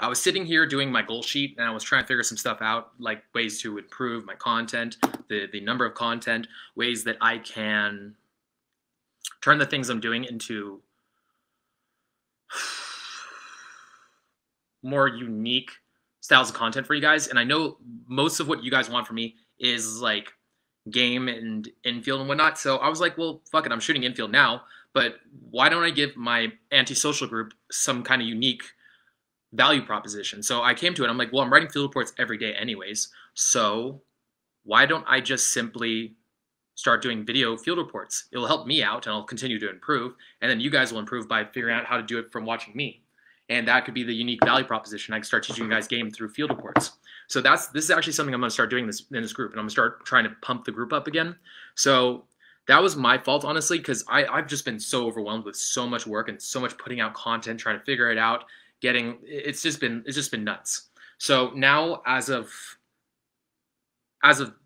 I was sitting here doing my goal sheet and I was trying to figure some stuff out, like ways to improve my content, the number of content, ways that I can turn the things I'm doing into more unique styles of content for you guys. And I know most of what you guys want from me is like game and infield and whatnot. So I was like, well, fuck it, I'm shooting infield now, but why don't I give my antisocial group some kind of unique value proposition? So I came to it. I'm like, well, I'm writing field reports every day anyways. So why don't I just simply start doing video field reports? It'll help me out and I'll continue to improve. And then you guys will improve by figuring out how to do it from watching me. And that could be the unique value proposition. I can start teaching you guys game through field reports. So this is actually something I'm going to start doing in this group, and I'm going to start trying to pump the group up again. So that was my fault, honestly, because I've just been so overwhelmed with so much work and so much putting out content, trying to figure it out. It's just been nuts. So now, as of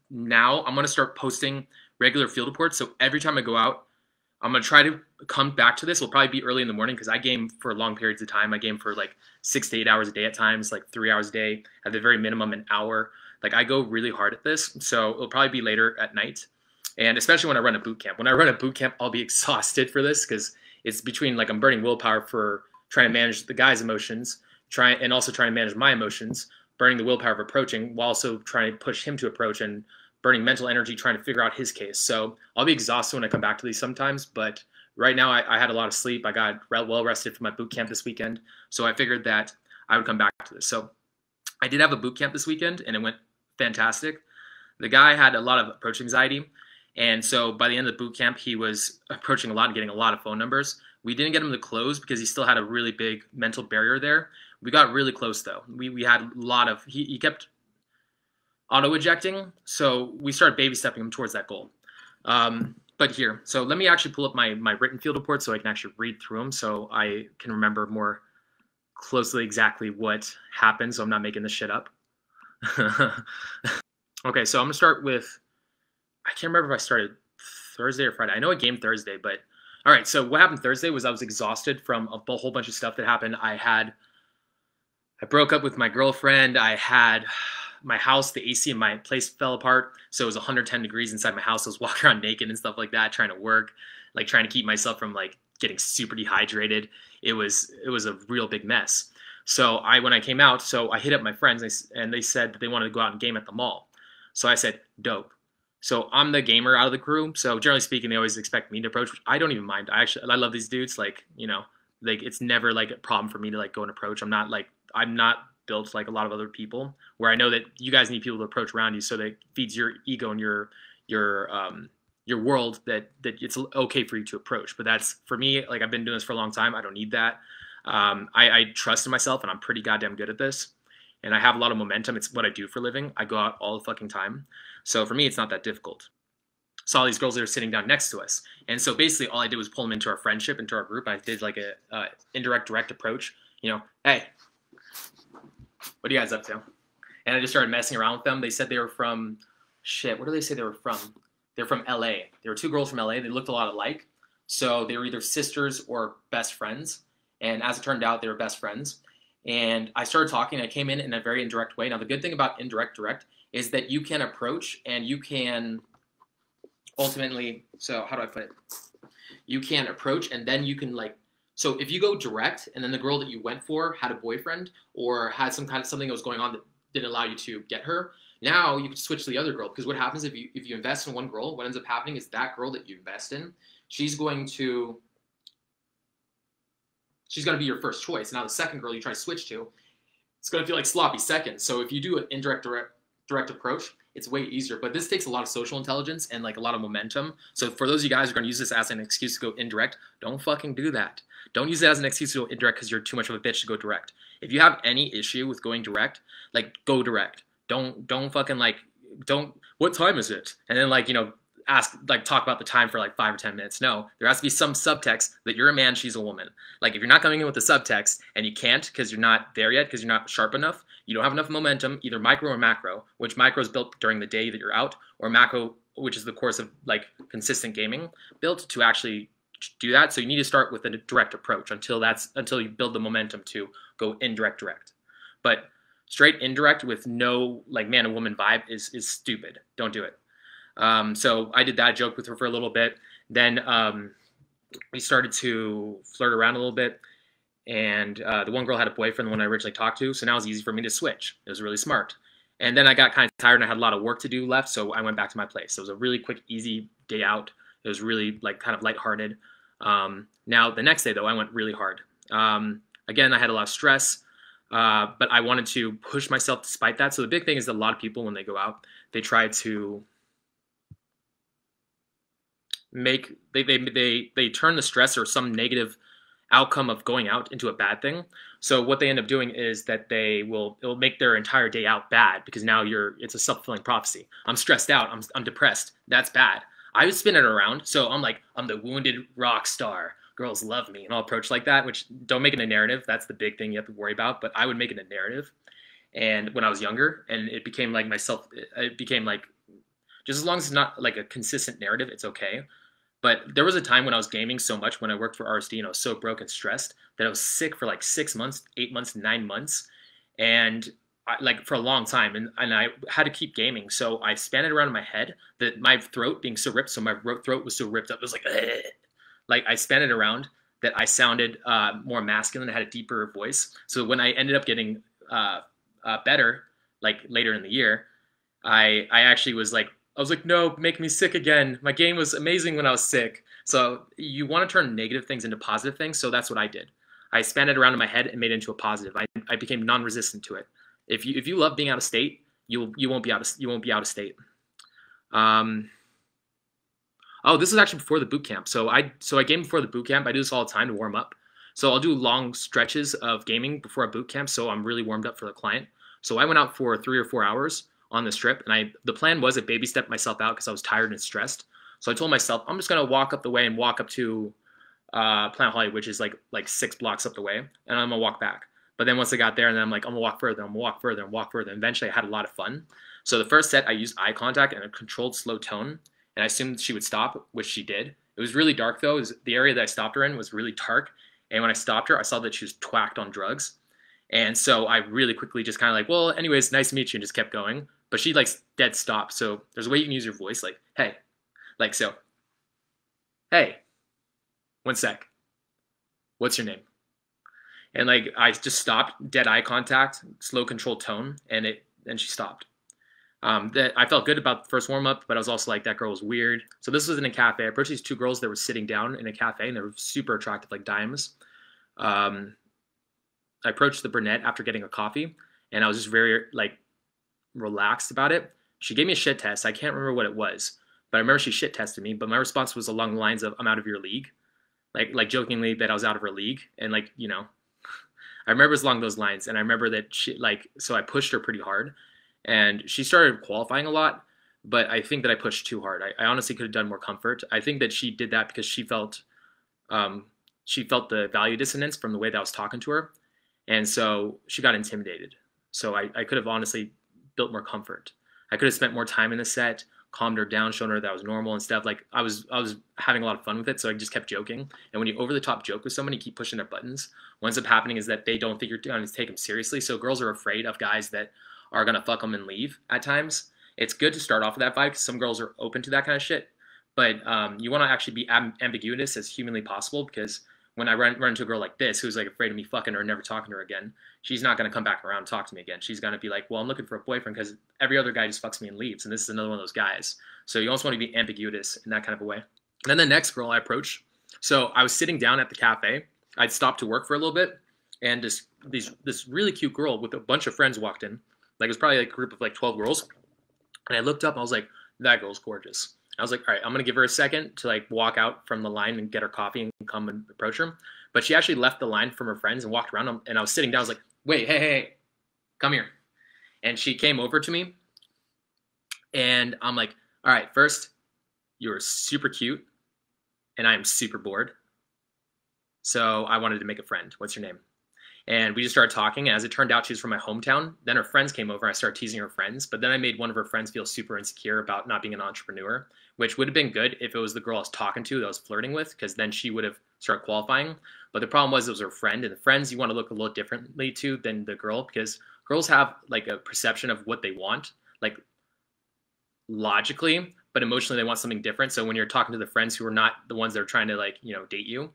now, I'm going to start posting regular field reports. So every time I go out, I'm going to try to come back to this. It'll probably be early in the morning because I game for long periods of time. I game for like 6 to 8 hours a day at times, like 3 hours a day, at the very minimum an hour. Like I go really hard at this. So it'll probably be later at night. And especially when I run a boot camp. When I run a boot camp, I'll be exhausted for this because it's between like I'm burning willpower for trying to manage the guy's emotions, and also trying to manage my emotions, burning the willpower of approaching while also trying to push him to approach and burning mental energy trying to figure out his case. So I'll be exhausted when I come back to these sometimes, but right now I had a lot of sleep. I got well rested from my boot camp this weekend, so I figured that I would come back to this. So I did have a boot camp this weekend, and it went fantastic. The guy had a lot of approach anxiety, and so by the end of the boot camp, he was approaching a lot and getting a lot of phone numbers. We didn't get him to close because he still had a really big mental barrier there. We got really close, though. We had a lot of, he kept auto-ejecting, so we started baby stepping him towards that goal. But here, so let me actually pull up my written field report so I can actually read through them so I can remember more closely exactly what happened, so I'm not making this shit up. Okay, so I'm going to start with, I can't remember if I started Thursday or Friday. I know I gamed Thursday, but all right, so what happened Thursday was I was exhausted from a whole bunch of stuff that happened. I broke up with my girlfriend. I had my house, the AC in my place fell apart, so it was 110 degrees inside my house. I was walking around naked and stuff like that, trying to work, like trying to keep myself from like getting super dehydrated. It was a real big mess. So when I came out, so I hit up my friends and they said that they wanted to go out and game at the mall. So I said, dope. So I'm the gamer out of the crew. So generally speaking, they always expect me to approach, which I don't even mind. I love these dudes. Like, you know, like it's never like a problem for me to like go and approach. I'm not built like a lot of other people where I know that you guys need people to approach around you so that feeds your ego and your world that it's okay for you to approach. But that's for me, like I've been doing this for a long time. I don't need that. I trust in myself and I'm pretty goddamn good at this. And I have a lot of momentum. It's what I do for a living. I go out all the fucking time. So for me, it's not that difficult. Saw these girls that are sitting down next to us. And so basically all I did was pull them into our friendship, into our group. I did like a indirect, direct approach. You know, hey, what are you guys up to? And I just started messing around with them. They said they were from, shit, what do they say they were from? They're from LA. There were two girls from LA. They looked a lot alike. So they were either sisters or best friends. And as it turned out, they were best friends. And I started talking. I came in a very indirect way. Now, the good thing about indirect direct is that you can approach and you can ultimately, so how do I put it? You can approach and then you can like, so if you go direct and then the girl that you went for had a boyfriend or had some kind of something that was going on that didn't allow you to get her, now you can switch to the other girl. Because what happens if you invest in one girl, what ends up happening is that girl that you invest in, she's going to be your first choice. Now the second girl you try to switch to, it's going to feel like sloppy seconds. So if you do an indirect direct approach, it's way easier. But this takes a lot of social intelligence and like a lot of momentum. So for those of you guys who are going to use this as an excuse to go indirect, don't fucking do that. Don't use it as an excuse to go indirect because you're too much of a bitch to go direct. If you have any issue with going direct, like go direct. Don't fucking like, what time is it? And then like, you know, talk about the time for like 5 or 10 minutes. No, there has to be some subtext that you're a man, she's a woman. Like if you're not coming in with the subtext and you can't because you're not there yet, because you're not sharp enough, you don't have enough momentum, either micro or macro, which micro is built during the day that you're out, or macro, which is the course of like consistent gaming, built to actually do that. So you need to start with a direct approach until you build the momentum to go indirect direct. But straight indirect with no like man and woman vibe is stupid. Don't do it. So I did that joke with her for a little bit. Then we started to flirt around a little bit. And the one girl had a boyfriend, the one I originally talked to, so now it was easy for me to switch. It was really smart. And then I got kind of tired and I had a lot of work to do left, so I went back to my place. So it was a really quick, easy day out. It was really like kind of lighthearted. Now the next day though, I went really hard. Again, I had a lot of stress, but I wanted to push myself despite that. So the big thing is that a lot of people, when they go out, they try to make they turn the stress or some negative outcome of going out into a bad thing. So what they end up doing is that it'll make their entire day out bad because now it's a self-fulfilling prophecy. I'm stressed out, I'm depressed. That's bad. I would spin it around. So I'm like, I'm the wounded rock star. Girls love me, and I'll approach like that, which don't make it a narrative. That's the big thing you have to worry about, but I would make it a narrative. And when I was younger, and it became like it became like, just as long as it's not like a consistent narrative, it's okay. But there was a time when I was gaming so much when I worked for RSD and I was so broke and stressed that I was sick for like 6 months, 8 months, 9 months, and like for a long time. And I had to keep gaming. So I span it around in my head that my throat being so ripped, so my throat was so ripped up. It was like, ugh. Like I span it around that I sounded more masculine. I had a deeper voice. So when I ended up getting better, like later in the year, I actually was like, no, make me sick again. My game was amazing when I was sick. So you want to turn negative things into positive things. So that's what I did. I span it around in my head and made it into a positive. I became non-resistant to it. If you love being out of state, you won't be out of state. Oh, this is actually before the boot camp. So I game before the boot camp. I do this all the time to warm up. So I'll do long stretches of gaming before a boot camp, so I'm really warmed up for the client. So I went out for 3 or 4 hours on this trip, and the plan was to baby step myself out because I was tired and stressed. So I told myself I'm just gonna walk up the way and walk up to Planet Hollywood, which is like 6 blocks up the way, and I'm gonna walk back. But then once I got there, and then I'm like, I'm gonna walk further, I'm gonna walk further, and walk further. And eventually, I had a lot of fun. So the first set, I used eye contact and a controlled slow tone, and I assumed she would stop, which she did. It was really dark though. The area that I stopped her in was really dark, and when I stopped her, I saw that she was twacked on drugs. And so I really quickly just kind of like, well, anyways, nice to meet you, and just kept going. But she like dead stopped. So there's a way you can use your voice, like, hey, like so. Hey, 1 sec. What's your name? And like I just stopped, dead eye contact, slow controlled tone, and she stopped. That I felt good about the first warm up, but I was also like, that girl was weird. So this was in a cafe. I approached these 2 girls that were sitting down in a cafe, and they were super attractive, like dimes. I approached the brunette after getting a coffee, and I was just very like relaxed about it. She gave me a shit test. I can't remember what it was, but I remember she shit tested me. But my response was along the lines of, "I'm out of your league," like jokingly that I was out of her league, and like I remember it was along those lines. And I remember that so I pushed her pretty hard, and she started qualifying a lot. But I think that I pushed too hard. I honestly could have done more comfort. I think that she did that because she felt the value dissonance from the way that I was talking to her. And so she got intimidated. So I could have honestly built more comfort. I could have spent more time in the set, calmed her down, shown her that was normal and stuff. Like I was having a lot of fun with it, so I just kept joking. And when you over the top joke with someone, you keep pushing their buttons. What ends up happening is that they don't think you're going to take them seriously. So girls are afraid of guys that are going to fuck them and leave at times. It's good to start off with that vibe because some girls are open to that kind of shit. But you want to actually be ambiguous as humanly possible, because when I run into a girl like this who's like afraid of me fucking her and never talking to her again, she's not going to come back around and talk to me again. She's going to be like, well, I'm looking for a boyfriend because every other guy just fucks me and leaves, and this is another one of those guys. So you also want to be ambiguous in that kind of a way. And then the next girl I approached, so I was sitting down at the cafe. I'd stopped to work for a little bit, and this really cute girl with a bunch of friends walked in. Like it was probably like a group of like 12 girls. And I looked up and I was like, that girl's gorgeous. I was like, all right, I'm going to give her a second to like walk out from the line and get her coffee and come and approach her. But she actually left the line from her friends and walked around them. And I was sitting down. I was like, wait, hey, come here. And she came over to me. And I'm like, all right, first, you're super cute. And I'm super bored. So I wanted to make a friend. What's your name? And we just started talking. And as it turned out, she was from my hometown. Then her friends came over. I started teasing her friends. But then I made one of her friends feel super insecure about not being an entrepreneur, which would have been good if it was the girl I was talking to that I was flirting with, because then she would have start qualifying. But the problem was it was her friend, and the friends you want to look a little differently to than the girl, because girls have like a perception of what they want, like logically, but emotionally they want something different. So when you're talking to the friends who are not the ones that are trying to like, you know, date you,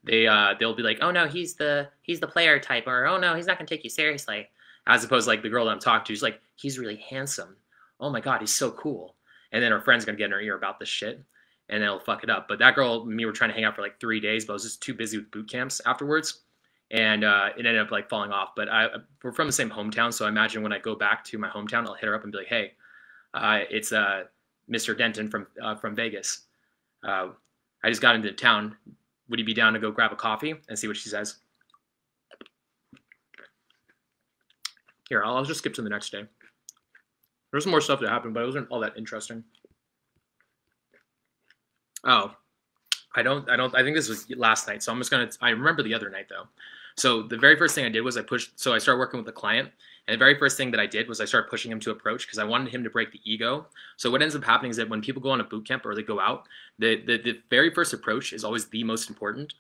they'll be like, oh no, he's the player type, or oh no, he's not gonna take you seriously. As opposed to like the girl that I'm talking to, she's like, he's really handsome. Oh my god, he's so cool. And then her friend's gonna get in her ear about this shit, and they'll fuck it up. But that girl and me were trying to hang out for like 3 days, but I was just too busy with boot camps afterwards, and it ended up like falling off. But we're from the same hometown, so I imagine when I go back to my hometown, I'll hit her up and be like, hey, it's Mr. Denton from Vegas. I just got into town. Would you be down to go grab a coffee and see what she says? Here, I'll just skip to the next day. There's some more stuff that happened, but it wasn't all that interesting. Oh, I think this was last night, so I remember the other night though. So the very first thing I did was I started working with the client, and the very first thing that I did was I started pushing him to approach because I wanted him to break the ego. So what ends up happening is that when people go on a boot camp or they go out, the very first approach is always the most important.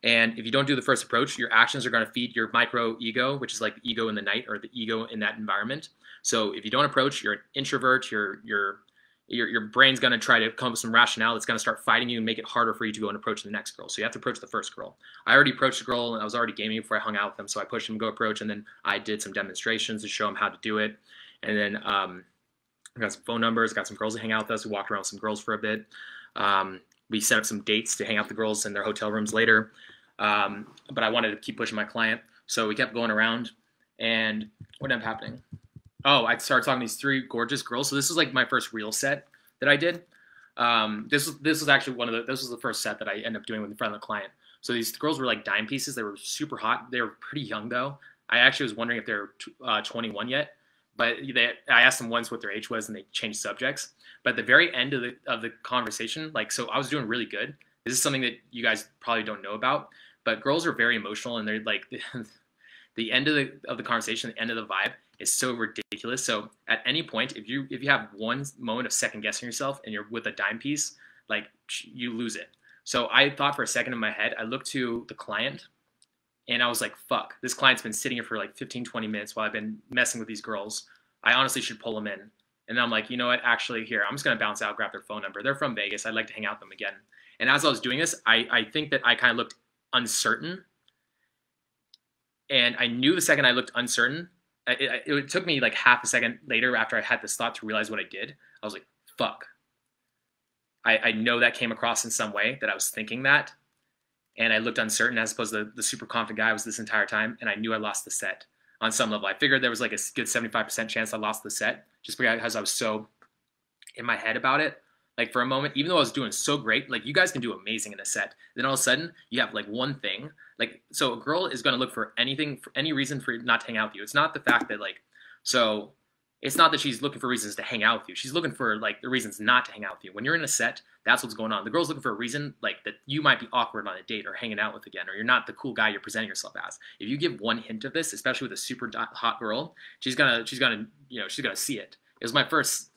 And if you don't do the first approach, your actions are going to feed your micro ego, which is like the ego in the night or the ego in that environment. So if you don't approach, you're an introvert, your brain's going to try to come up with some rationale that's going to start fighting you and make it harder for you to go and approach the next girl. So you have to approach the first girl. I already approached the girl, and I was already gaming before I hung out with them, so I pushed him to go approach, and then I did some demonstrations to show him how to do it. And then I got some phone numbers, got some girls to hang out with us. We walked around with some girls for a bit. We set up some dates to hang out with the girls in their hotel rooms later. But I wanted to keep pushing my client, so we kept going around. And what ended up happening? Oh, I started talking to these 3 gorgeous girls. So this was like my first real set that I did. This was actually this was the first set that I ended up doing in front of the client. So these girls were like dime pieces. They were super hot. They were pretty young though. I actually was wondering if they were 21 yet. But I asked them once what their age was, and they changed subjects. But at the very end of the conversation, like, so I was doing really good. This is something that you guys probably don't know about, but girls are very emotional, and they're like the end of the conversation, the end of the vibe is so ridiculous. So at any point, if you have one moment of second guessing yourself and you're with a dime piece, like, you lose it. So I thought for a second in my head, I looked to the client, and I was like, fuck, this client's been sitting here for like 15, 20 minutes while I've been messing with these girls. I honestly should pull them in. And then I'm like, you know what? Actually, here, I'm just going to bounce out, grab their phone number. They're from Vegas. I'd like to hang out with them again. And as I was doing this, I think that I kind of looked uncertain. And I knew the second I looked uncertain, it took me like half a second later after I had this thought to realize what I did. I was like, fuck. I know that came across in some way that I was thinking that. And I looked uncertain as opposed to the super confident guy I was this entire time. And I knew I lost the set on some level. I figured there was like a good 75% chance I lost the set just because I was so in my head about it. Like for a moment, even though I was doing so great, like you guys can do amazing in a set. Then all of a sudden you have like one thing. Like, so a girl is going to look for anything, for any reason for not to hang out with you. It's not the fact that like, so it's not that she's looking for reasons to hang out with you. She's looking for like the reasons not to hang out with you. When you're in a set, that's what's going on. The girl's looking for a reason like that you might be awkward on a date or hanging out with again, or you're not the cool guy you're presenting yourself as. If you give one hint of this, especially with a super hot girl, she's gonna see it. It was my first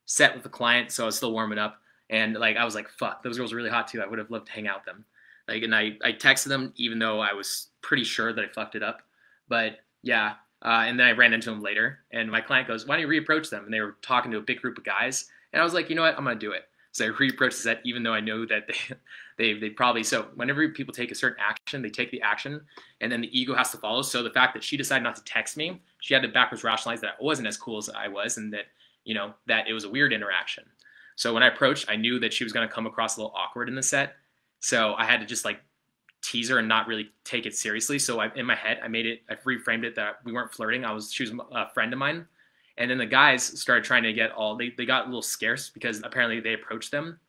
set with the client, so I was still warming up, and like I was like, fuck, those girls are really hot too. I would have loved to hang out with them. Like, and I texted them even though I was pretty sure that I fucked it up. But yeah, and then I ran into them later, and my client goes, why don't you reapproach them? And they were talking to a big group of guys, and I was like, you know what, I'm gonna do it. So I reapproached the set, even though I know that they probably, so whenever people take a certain action, they take the action, and then the ego has to follow. So the fact that she decided not to text me, she had to backwards rationalize that I wasn't as cool as I was, and that, you know, that it was a weird interaction. So when I approached, I knew that she was going to come across a little awkward in the set. So I had to just like tease her and not really take it seriously. So in my head, I reframed it that we weren't flirting. She was a friend of mine. And then the guys started trying to get they got a little scarce because apparently they approached them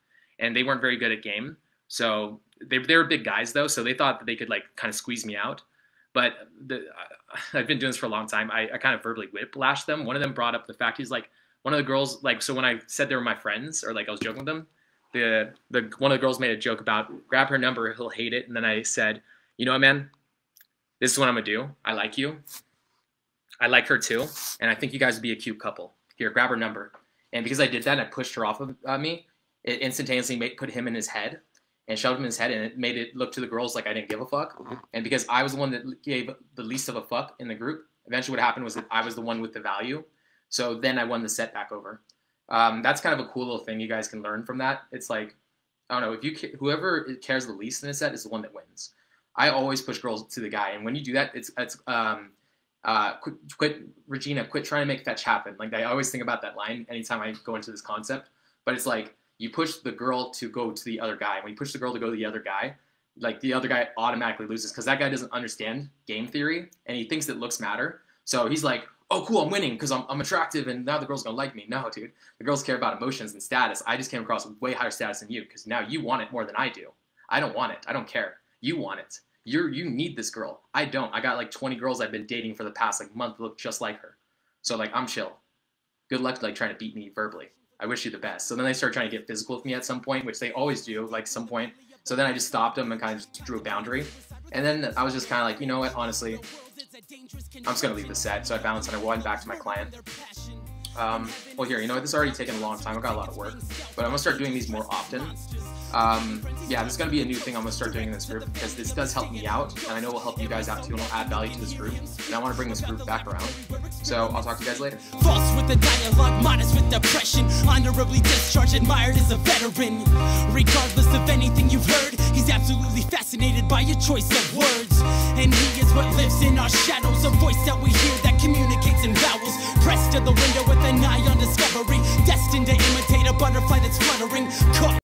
and they weren't very good at game. So they were big guys though. So they thought that they could like kind of squeeze me out. But I've been doing this for a long time. I kind of verbally whiplashed them. One of them brought up the fact, he's like, one of the girls, like, so when I said they were my friends or like I was joking with them, one of the girls made a joke about grab her number, he'll hate it. And then I said, you know what, man, this is what I'm gonna do. I like you. I like her too. And I think you guys would be a cute couple. Here, grab her number. And because I did that and I pushed her off of me, it instantaneously put him in his head. and shoved him in his head, and it made it look to the girls like I didn't give a fuck. And because I was the one that gave the least of a fuck in the group, eventually what happened was that I was the one with the value. So then I won the set back over. That's kind of a cool little thing you guys can learn from that. It's like, I don't know, if you whoever cares the least in a set is the one that wins. I always push girls to the guy, and when you do that, it's quit Regina, quit trying to make fetch happen. Like I always think about that line anytime I go into this concept. But it's like you push the girl to go to the other guy. When you push the girl to go to the other guy, like the other guy automatically loses because that guy doesn't understand game theory and he thinks that looks matter. So he's like, oh, cool, I'm winning because I'm attractive and now the girl's going to like me. No, dude. The girls care about emotions and status. I just came across way higher status than you because now you want it more than I do. I don't want it. I don't care. You want it. You need this girl. I don't. I got like 20 girls I've been dating for the past like month look just like her. So like I'm chill. Good luck like trying to beat me verbally. I wish you the best. So then they start trying to get physical with me at some point, which they always do, like some point. So then I just stopped them and kind of just drew a boundary. And then I was just kind of like, you know what, honestly, I'm just going to leave this set. So I bounced and I went back to my client. Well, here, you know what, this has already taken a long time. I've got a lot of work, but I'm going to start doing these more often. Yeah, this is going to be a new thing I'm going to start doing in this group because this does help me out, and I know it will help you guys out too, and it'll add value to this group. And I want to bring this group back around. So I'll talk to you guys later. False with the dialogue, modest with depression, honorably discharged, admired as a veteran. Regardless of anything you've heard, he's absolutely fascinated by your choice of words. And he is what lives in our shadows, a voice that we hear that communicates in vowels. Pressed to the window with an eye on discovery, destined to imitate a butterfly that's fluttering. Caught